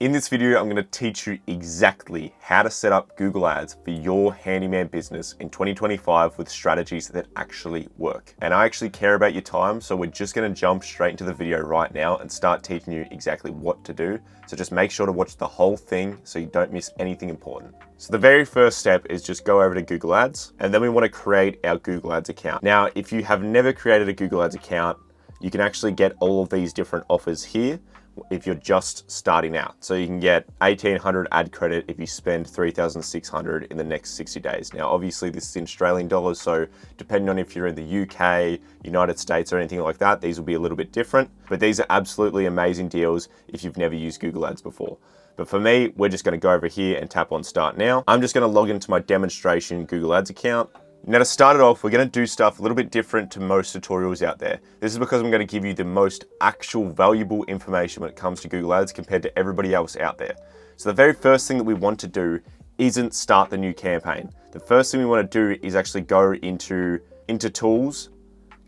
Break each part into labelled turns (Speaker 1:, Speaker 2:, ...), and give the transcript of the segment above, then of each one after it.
Speaker 1: In this video, I'm going to teach you exactly how to set up Google Ads for your handyman business in 2025 with strategies that actually work. And I actually care about your time, so we're just going to jump straight into the video right now and start teaching you exactly what to do. So just make sure to watch the whole thing so you don't miss anything important. So the very first step is just go over to Google Ads, and then we want to create our Google Ads account. Now, if you have never created a Google Ads account, you can actually get all of these different offers here if you're just starting out. So you can get 1,800 ad credit if you spend 3,600 in the next 60 days. Now, obviously this is in Australian dollars, so depending on if you're in the UK, United States or anything like that, these will be a little bit different, but these are absolutely amazing deals if you've never used Google Ads before. But for me, we're just gonna go over here and tap on Start Now. I'm just gonna log into my demonstration Google Ads account. Now to start it off, we're going to do stuff a little bit different to most tutorials out there. This is because I'm going to give you the most actual valuable information when it comes to Google Ads compared to everybody else out there. So the very first thing that we want to do isn't start the new campaign. The first thing we want to do is actually go into Tools,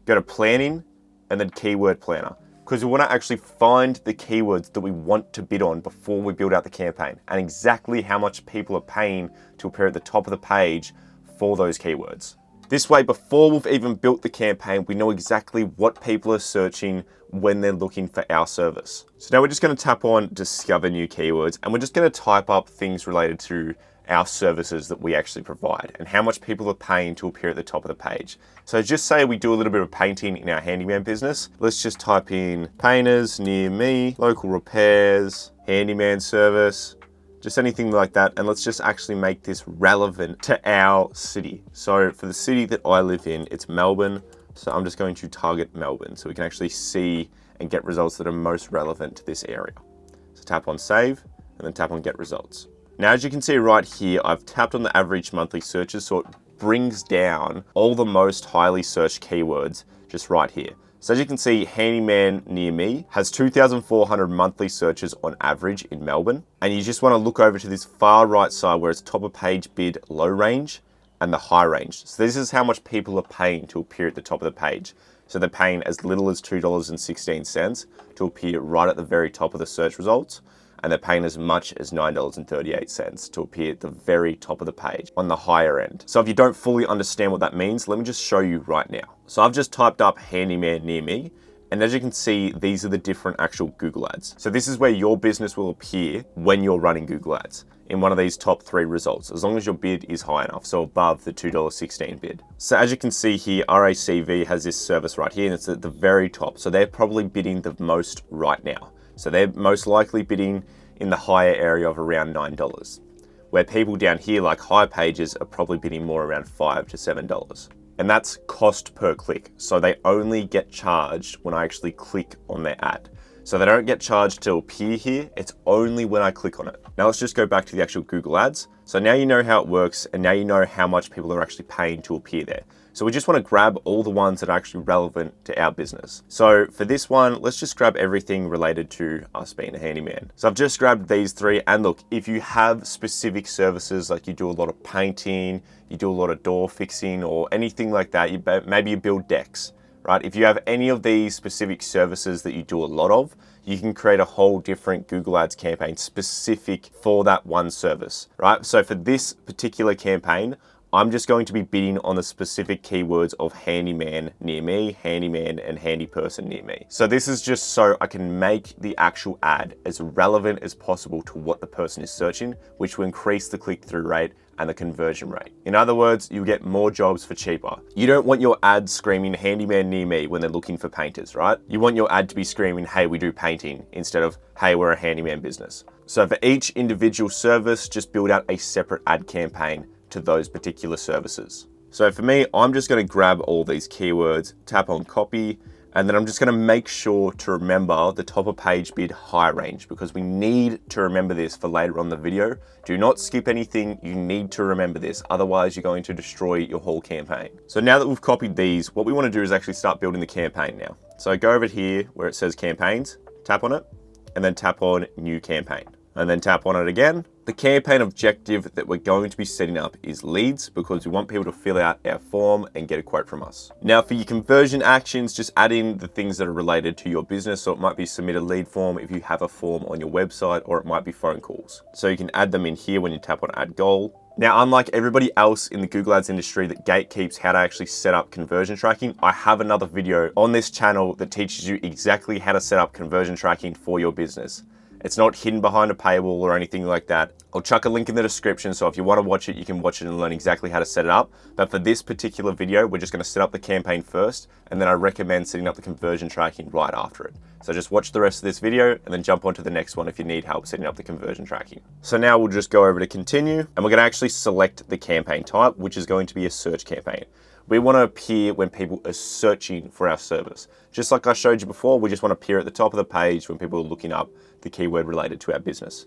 Speaker 1: go to Planning, and then Keyword Planner. Because we want to actually find the keywords that we want to bid on before we build out the campaign and exactly how much people are paying to appear at the top of the page for those keywords. This way, before we've even built the campaign, we know exactly what people are searching when they're looking for our service. So now we're just going to tap on Discover New Keywords, and we're just going to type up things related to our services that we actually provide and how much people are paying to appear at the top of the page. So just say we do a little bit of painting in our handyman business. Let's just type in painters near me, local repairs, handyman service, just anything like that. And let's just actually make this relevant to our city. So for the city that I live in, it's Melbourne. So I'm just going to target Melbourne so we can actually see and get results that are most relevant to this area. So tap on Save and then tap on Get Results. Now, as you can see right here, I've tapped on the average monthly searches, so it brings down all the most highly searched keywords just right here. So as you can see, handyman near me has 2,400 monthly searches on average in Melbourne. And you just want to look over to this far right side where it's top of page bid low range and the high range. So this is how much people are paying to appear at the top of the page. So they're paying as little as $2.16 to appear right at the very top of the search results. And they're paying as much as $9.38 to appear at the very top of the page on the higher end. So if you don't fully understand what that means, let me just show you right now. So I've just typed up handyman near me, and as you can see, these are the different actual Google Ads. So this is where your business will appear when you're running Google Ads in one of these top 3 results, as long as your bid is high enough, so above the $2.16 bid. So as you can see here, RACV has this service right here, and it's at the very top. So they're probably bidding the most right now. So they're most likely bidding in the higher area of around $9, where people down here like high pages are probably bidding more around $5 to $7. And that's cost per click. So they only get charged when I actually click on their ad. So they don't get charged to appear here. It's only when I click on it. Now let's just go back to the actual Google Ads. So now you know how it works, and now you know how much people are actually paying to appear there. So we just want to grab all the ones that are actually relevant to our business. So for this one, let's just grab everything related to us being a handyman. So I've just grabbed these 3, and look, if you have specific services, like you do a lot of painting, you do a lot of door fixing or anything like that, maybe you build decks, right? If you have any of these specific services that you do a lot of, you can create a whole different Google Ads campaign specific for that one service, right? So for this particular campaign, I'm just going to be bidding on the specific keywords of handyman near me, handyman, and handy person near me. So this is just so I can make the actual ad as relevant as possible to what the person is searching, which will increase the click-through rate and the conversion rate. In other words, you get more jobs for cheaper. You don't want your ad screaming handyman near me when they're looking for painters, right? You want your ad to be screaming, hey, we do painting, instead of, hey, we're a handyman business. So for each individual service, just build out a separate ad campaign to those particular services. So for me, I'm just going to grab all these keywords, tap on copy, and then I'm just going to make sure to remember the top of page bid high range, because we need to remember this for later on the video. Do not skip anything. You need to remember this. Otherwise, you're going to destroy your whole campaign. So now that we've copied these, what we want to do is actually start building the campaign now. So go over here where it says campaigns, tap on it, and then tap on new campaign. and then tap on it again. The campaign objective that we're going to be setting up is leads, because we want people to fill out our form and get a quote from us. Now for your conversion actions, just add in the things that are related to your business. So it might be submit a lead form if you have a form on your website, or it might be phone calls. So you can add them in here when you tap on add goal. Now, unlike everybody else in the Google Ads industry that gatekeeps how to actually set up conversion tracking, I have another video on this channel that teaches you exactly how to set up conversion tracking for your business. It's not hidden behind a paywall or anything like that. I'll chuck a link in the description, so if you want to watch it, you can watch it and learn exactly how to set it up. But for this particular video, we're just going to set up the campaign first, and then I recommend setting up the conversion tracking right after it. So just watch the rest of this video and then jump on to the next one if you need help setting up the conversion tracking. So now we'll just go over to continue, and we're going to actually select the campaign type, which is going to be a search campaign. We want to appear when people are searching for our service. Just like I showed you before, we just want to appear at the top of the page when people are looking up the keyword related to our business.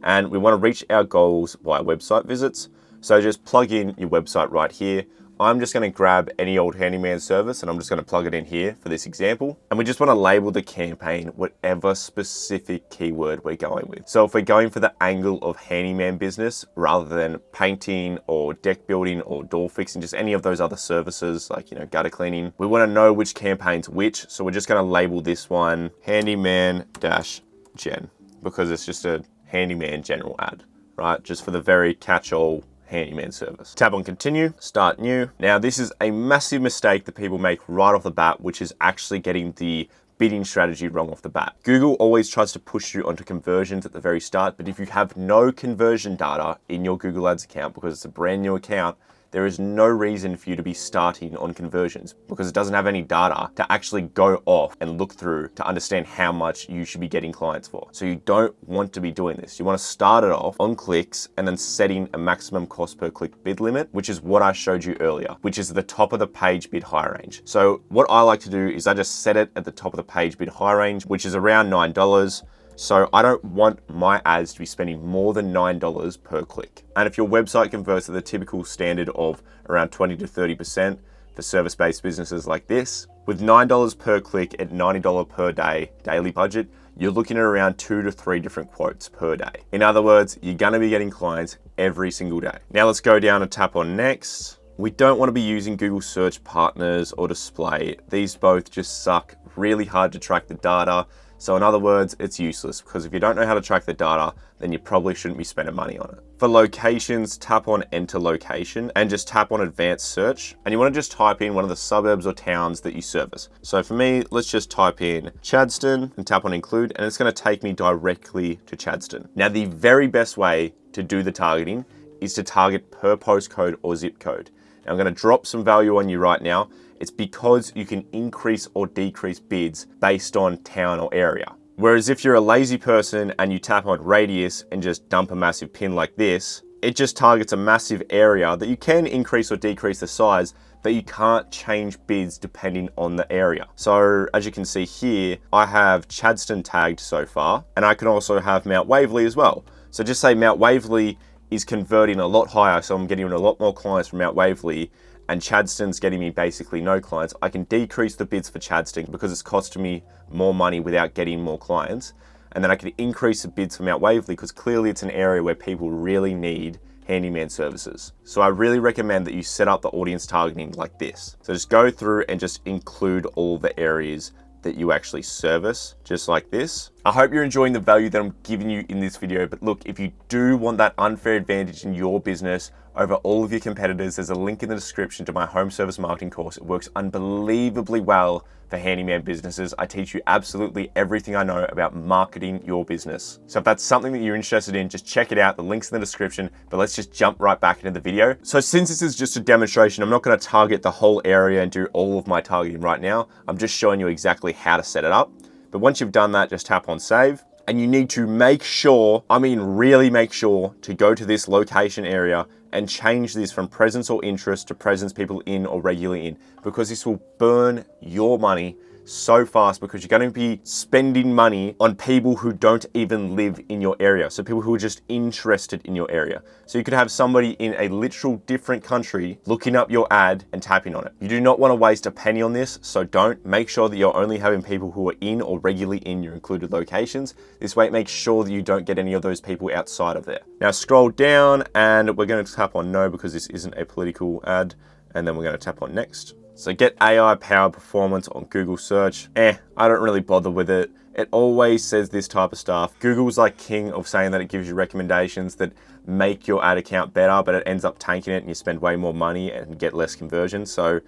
Speaker 1: And we want to reach our goals via website visits. So just plug in your website right here. I'm just going to grab any old handyman service and I'm just going to plug it in here for this example. And we just want to label the campaign whatever specific keyword we're going with. So if we're going for the angle of handyman business rather than painting or deck building or door fixing, just any of those other services like, gutter cleaning, we want to know which campaign's which. So we're just going to label this one handyman-gen, because it's just a handyman general ad, right? Just for the very catch-all handyman service. Tap on continue, start new. Now this is a massive mistake that people make right off the bat, which is actually getting the bidding strategy wrong off the bat. Google always tries to push you onto conversions at the very start, but if you have no conversion data in your Google Ads account, because it's a brand new account, there is no reason for you to be starting on conversions, because it doesn't have any data to actually go off and look through to understand how much you should be getting clients for. So you don't want to be doing this. You want to start it off on clicks and then setting a maximum cost per click bid limit, which is what I showed you earlier, which is the top of the page bid high range. So what I like to do is I just set it at the top of the page bid high range, which is around $9. So I don't want my ads to be spending more than $9 per click. And if your website converts at the typical standard of around 20 to 30% for service-based businesses like this, with $9 per click at $90 per day daily budget, you're looking at around 2 to 3 different quotes per day. In other words, you're gonna be getting clients every single day. Now let's go down and tap on next. We don't want to be using Google Search Partners or Display. These both just suck, really hard to track the data. So in other words, it's useless, because if you don't know how to track the data, then you probably shouldn't be spending money on it. For locations, tap on enter location and just tap on advanced search. And you want to just type in one of the suburbs or towns that you service. So for me, let's just type in Chadstone and tap on include, and it's going to take me directly to Chadstone. Now, the very best way to do the targeting is to target per postcode or zip code. Now, I'm going to drop some value on you right now. It's because you can increase or decrease bids based on town or area. Whereas if you're a lazy person and you tap on radius and just dump a massive pin like this, it just targets a massive area that you can increase or decrease the size, but you can't change bids depending on the area. So as you can see here, I have Chadstone tagged so far, and I can also have Mount Waverley as well. So just say Mount Waverley is converting a lot higher, so I'm getting a lot more clients from Mount Waverley, and Chadstone's getting me basically no clients. I can decrease the bids for Chadstone because it's costing me more money without getting more clients. And then I can increase the bids for Mount Waverley because clearly it's an area where people really need handyman services. So I really recommend that you set up the audience targeting like this. So just go through and just include all the areas that you actually service, just like this. I hope you're enjoying the value that I'm giving you in this video, but look, if you do want that unfair advantage in your business over all of your competitors, there's a link in the description to my home service marketing course. It works unbelievably well for handyman businesses. I teach you absolutely everything I know about marketing your business. So if that's something that you're interested in, just check it out. The link's in the description, but let's just jump right back into the video. So since this is just a demonstration, I'm not gonna target the whole area and do all of my targeting right now. I'm just showing you exactly how to set it up. But once you've done that, just tap on save. And you need to make sure, I mean really make sure, to go to this location area and change this from presence or interest to presence people in or regularly in, because this will burn your money so fast because you're going to be spending money on people who don't even live in your area. So people who are just interested in your area. So you could have somebody in a literal different country looking up your ad and tapping on it. You do not want to waste a penny on this, so don't. Make sure that you're only having people who are in or regularly in your included locations. This way it makes sure that you don't get any of those people outside of there. Now scroll down and we're going to tap on no because this isn't a political ad. And then we're going to tap on next. So get AI powered performance on Google search. I don't really bother with it. It always says this type of stuff. Google's like king of saying that it gives you recommendations that make your ad account better, but it ends up tanking it and you spend way more money and get less conversion. So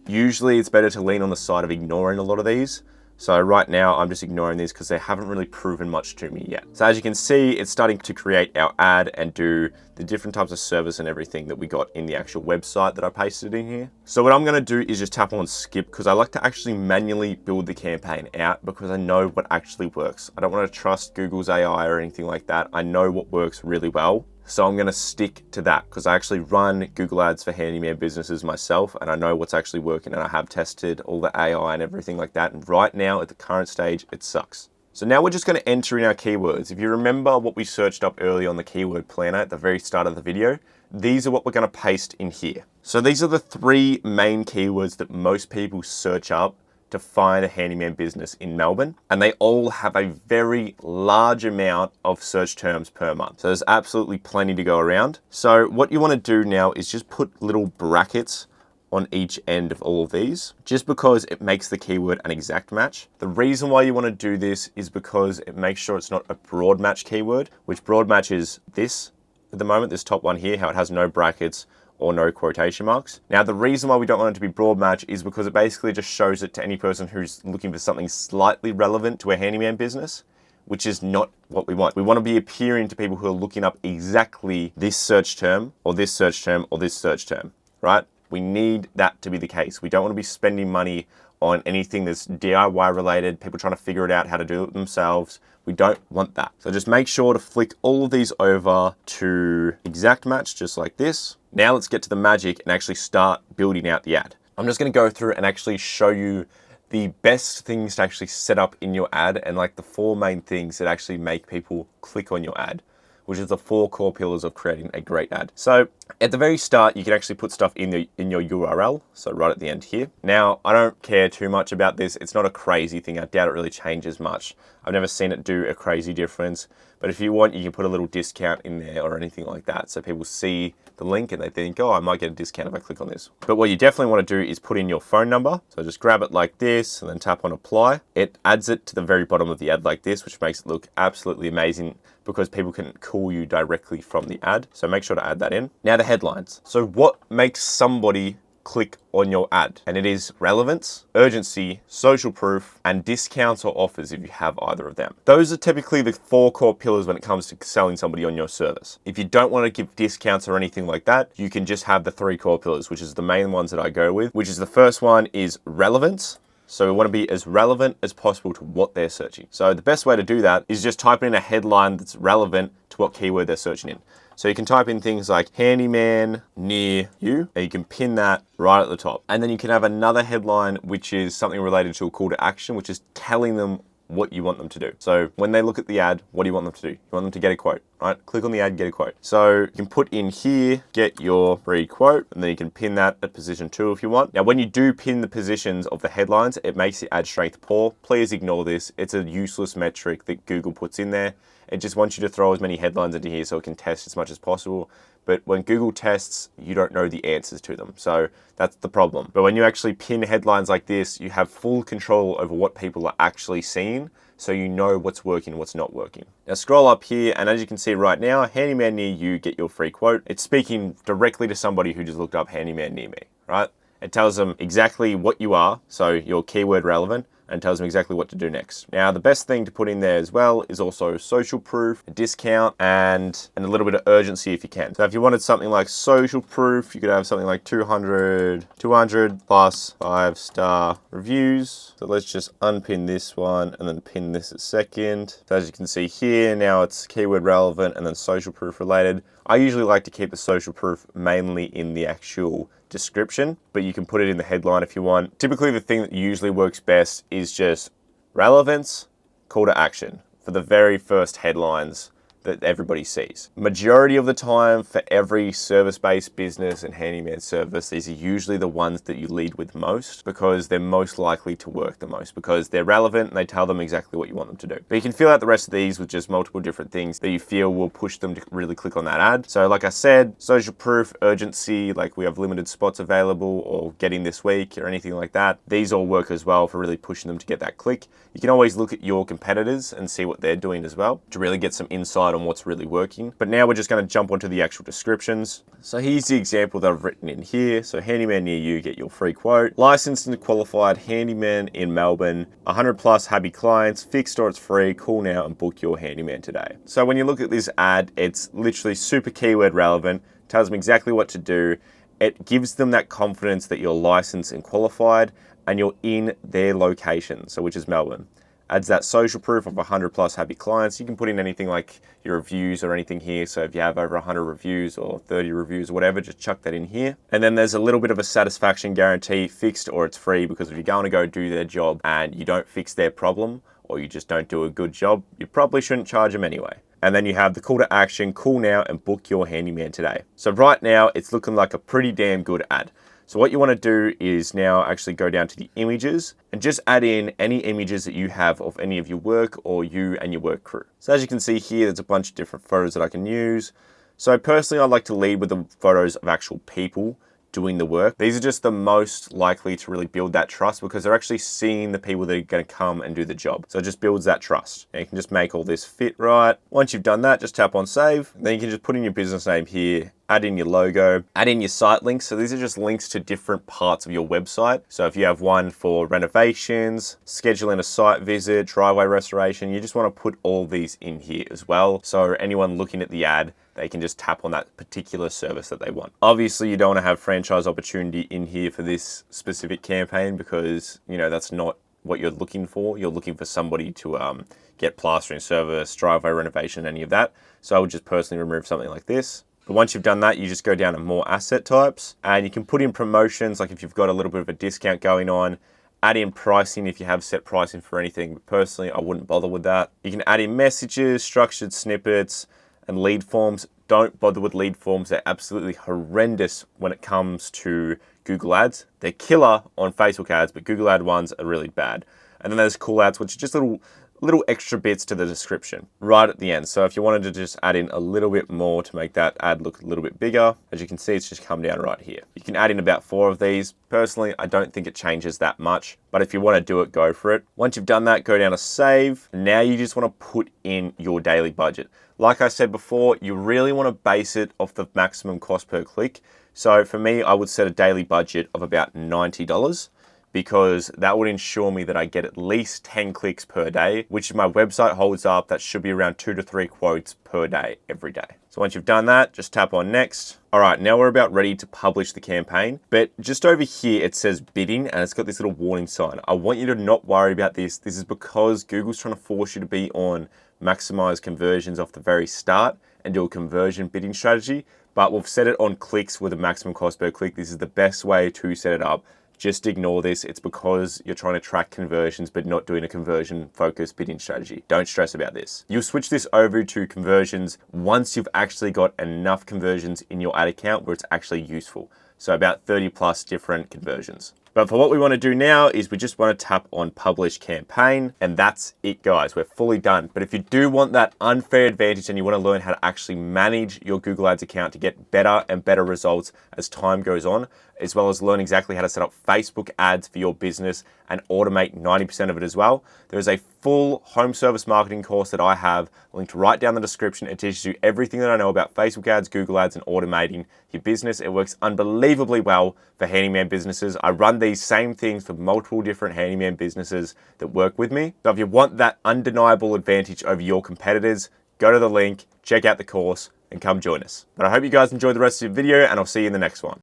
Speaker 1: usually it's better to lean on the side of ignoring a lot of these. So right now I'm just ignoring these because they haven't really proven much to me yet. So as you can see, it's starting to create our ad and do the different types of service and everything that we got in the actual website that I pasted in here. So what I'm gonna do is just tap on skip because I like to actually manually build the campaign out because I know what actually works. I don't want to trust Google's AI or anything like that. I know what works really well. So I'm gonna stick to that because I actually run Google Ads for handyman businesses myself and I know what's actually working and I have tested all the AI and everything like that. And right now at the current stage, it sucks. So now we're just gonna enter in our keywords. If you remember what we searched up earlier on the keyword planner at the very start of the video, these are what we're gonna paste in here. So these are the 3 main keywords that most people search up to find a handyman business in Melbourne. And they all have a very large amount of search terms per month. So there's absolutely plenty to go around. So what you wanna do now is just put little brackets on each end of all of these, just because it makes the keyword an exact match. The reason why you wanna do this is because it makes sure it's not a broad match keyword, which broad match is this at the moment, this top one here, how it has no brackets or no quotation marks. Now, the reason why we don't want it to be broad match is because it basically just shows it to any person who's looking for something slightly relevant to a handyman business, which is not what we want. We want to be appearing to people who are looking up exactly this search term or this search term or this search term, right? We need that to be the case. We don't want to be spending money on anything that's DIY related, people trying to figure it out how to do it themselves. We don't want that. So just make sure to flick all of these over to exact match, just like this. Now let's get to the magic and actually start building out the ad. I'm just gonna go through and actually show you the best things to actually set up in your ad and like the 4 main things that actually make people click on your ad, which is the 4 core pillars of creating a great ad. So at the very start, you can actually put stuff in your URL. So right at the end here. Now, I don't care too much about this. It's not a crazy thing. I doubt it really changes much. I've never seen it do a crazy difference. But if you want, you can put a little discount in there or anything like that. So people see the link and they think, oh, I might get a discount if I click on this. But what you definitely want to do is put in your phone number. So just grab it like this and then tap on apply. It adds it to the very bottom of the ad like this, which makes it look absolutely amazing because people can call you directly from the ad. So make sure to add that in. Now the headlines. So what makes somebody click on your ad? And it is relevance, urgency, social proof, and discounts or offers if you have either of them. Those are typically the 4 core pillars when it comes to selling somebody on your service. If you don't want to give discounts or anything like that, you can just have the 3 core pillars, which is the main ones that I go with, which is the first one is relevance. So we want to be as relevant as possible to what they're searching. So the best way to do that is just type in a headline that's relevant to what keyword they're searching in. So you can type in things like handyman near you, and you can pin that right at the top. And then you can have another headline, which is something related to a call to action, which is telling them what you want them to do. So when they look at the ad, what do you want them to do? You want them to get a quote, right? Click on the ad, get a quote. So you can put in here, get your free quote, and then you can pin that at position 2 if you want. Now, when you do pin the positions of the headlines, it makes the ad strength poor. Please ignore this. It's a useless metric that Google puts in there. It just wants you to throw as many headlines into here so it can test as much as possible. But when Google tests, you don't know the answers to them. So that's the problem. But when you actually pin headlines like this, you have full control over what people are actually seeing. So you know what's working, what's not working. Now scroll up here, and as you can see right now, handyman near you, get your free quote. It's speaking directly to somebody who just looked up handyman near me, right? It tells them exactly what you are, so your keyword relevant, and tells them exactly what to do next. Now, the best thing to put in there as well is also social proof, a discount, and a little bit of urgency if you can. So if you wanted something like social proof, you could have something like 200 plus 5-star reviews. So let's just unpin this one and then pin this at second. So as you can see here, now it's keyword relevant and then social proof related. I usually like to keep the social proof mainly in the actual description, but you can put it in the headline if you want. Typically, the thing that usually works best is just relevance, call to action for the very first headlines that everybody sees. Majority of the time for every service-based business and handyman service, these are usually the ones that you lead with most because they're most likely to work the most because they're relevant and they tell them exactly what you want them to do. But you can fill out the rest of these with just multiple different things that you feel will push them to really click on that ad. So like I said, social proof, urgency, like we have limited spots available or getting this week or anything like that. These all work as well for really pushing them to get that click. You can always look at your competitors and see what they're doing as well to really get some insight on what's really working. But now we're just going to jump onto the actual descriptions. So here's the example that I've written in here. So handyman near you, get your free quote. Licensed and qualified handyman in Melbourne, 100 plus happy clients, fixed or it's free, call now and book your handyman today. So when you look at this ad, it's literally super keyword relevant, tells them exactly what to do. It gives them that confidence that you're licensed and qualified and you're in their location, so which is Melbourne. Adds that social proof of 100 plus happy clients. You can put in anything like your reviews or anything here. So if you have over 100 reviews or 30 reviews or whatever, just chuck that in here. And then there's a little bit of a satisfaction guarantee, fixed or it's free, because if you're going to go do their job and you don't fix their problem or you just don't do a good job, you probably shouldn't charge them anyway. And then you have the call to action, call now and book your handyman today. So right now it's looking like a pretty damn good ad. So what you want to do is now actually go down to the images and just add in any images that you have of any of your work or you and your work crew. So as you can see here, there's a bunch of different photos that I can use. So personally, I like to lead with the photos of actual people doing the work. These are just the most likely to really build that trust because they're actually seeing the people that are going to come and do the job. So it just builds that trust. And you can just make all this fit right. Once you've done that, just tap on save. Then you can just put in your business name here, add in your logo, add in your site links. So these are just links to different parts of your website. So if you have one for renovations, scheduling a site visit, driveway restoration, you just want to put all these in here as well. So anyone looking at the ad, they can just tap on that particular service that they want. Obviously, you don't want to have franchise opportunity in here for this specific campaign because, you know, that's not what you're looking for. You're looking for somebody to get plastering service, driveway renovation, any of that. So I would just personally remove something like this. But once you've done that, you just go down to more asset types and you can put in promotions, like if you've got a little bit of a discount going on, add in pricing if you have set pricing for anything. But personally, I wouldn't bother with that. You can add in messages, structured snippets, and lead forms. Don't bother with lead forms. They're absolutely horrendous when it comes to Google ads. They're killer on Facebook ads, but Google ad ones are really bad. And then there's call outs, which are just little extra bits to the description right at the end. So if you wanted to just add in a little bit more to make that ad look a little bit bigger, as you can see, it's just come down right here. You can add in about 4 of these. Personally, I don't think it changes that much, but if you want to do it, go for it. Once you've done that, go down to save. Now you just want to put in your daily budget. Like I said before, you really want to base it off the maximum cost per click. So for me, I would set a daily budget of about $90. Because that would ensure me that I get at least 10 clicks per day, which if my website holds up, that should be around 2 to 3 quotes per day, every day. So once you've done that, just tap on next. All right, now we're about ready to publish the campaign, but just over here, it says bidding and it's got this little warning sign. I want you to not worry about this. This is because Google's trying to force you to be on maximize conversions off the very start and do a conversion bidding strategy, but we've set it on clicks with a maximum cost per click. This is the best way to set it up. Just ignore this. It's because you're trying to track conversions, but not doing a conversion focused bidding strategy. Don't stress about this. You'll switch this over to conversions once you've actually got enough conversions in your ad account where it's actually useful. So about 30 plus different conversions. But for what we want to do now is we just want to tap on publish campaign and that's it, guys. We're fully done. But if you do want that unfair advantage and you want to learn how to actually manage your Google Ads account to get better and better results as time goes on, as well as learn exactly how to set up Facebook ads for your business and automate 90% of it as well, there is a full home service marketing course that I have linked right down in the description. It teaches you everything that I know about Facebook ads, Google ads, and automating your business. It works unbelievably well for handyman businesses. I run these same things for multiple different handyman businesses that work with me. So if you want that undeniable advantage over your competitors, go to the link, check out the course, and come join us. But I hope you guys enjoyed the rest of the video, and I'll see you in the next one.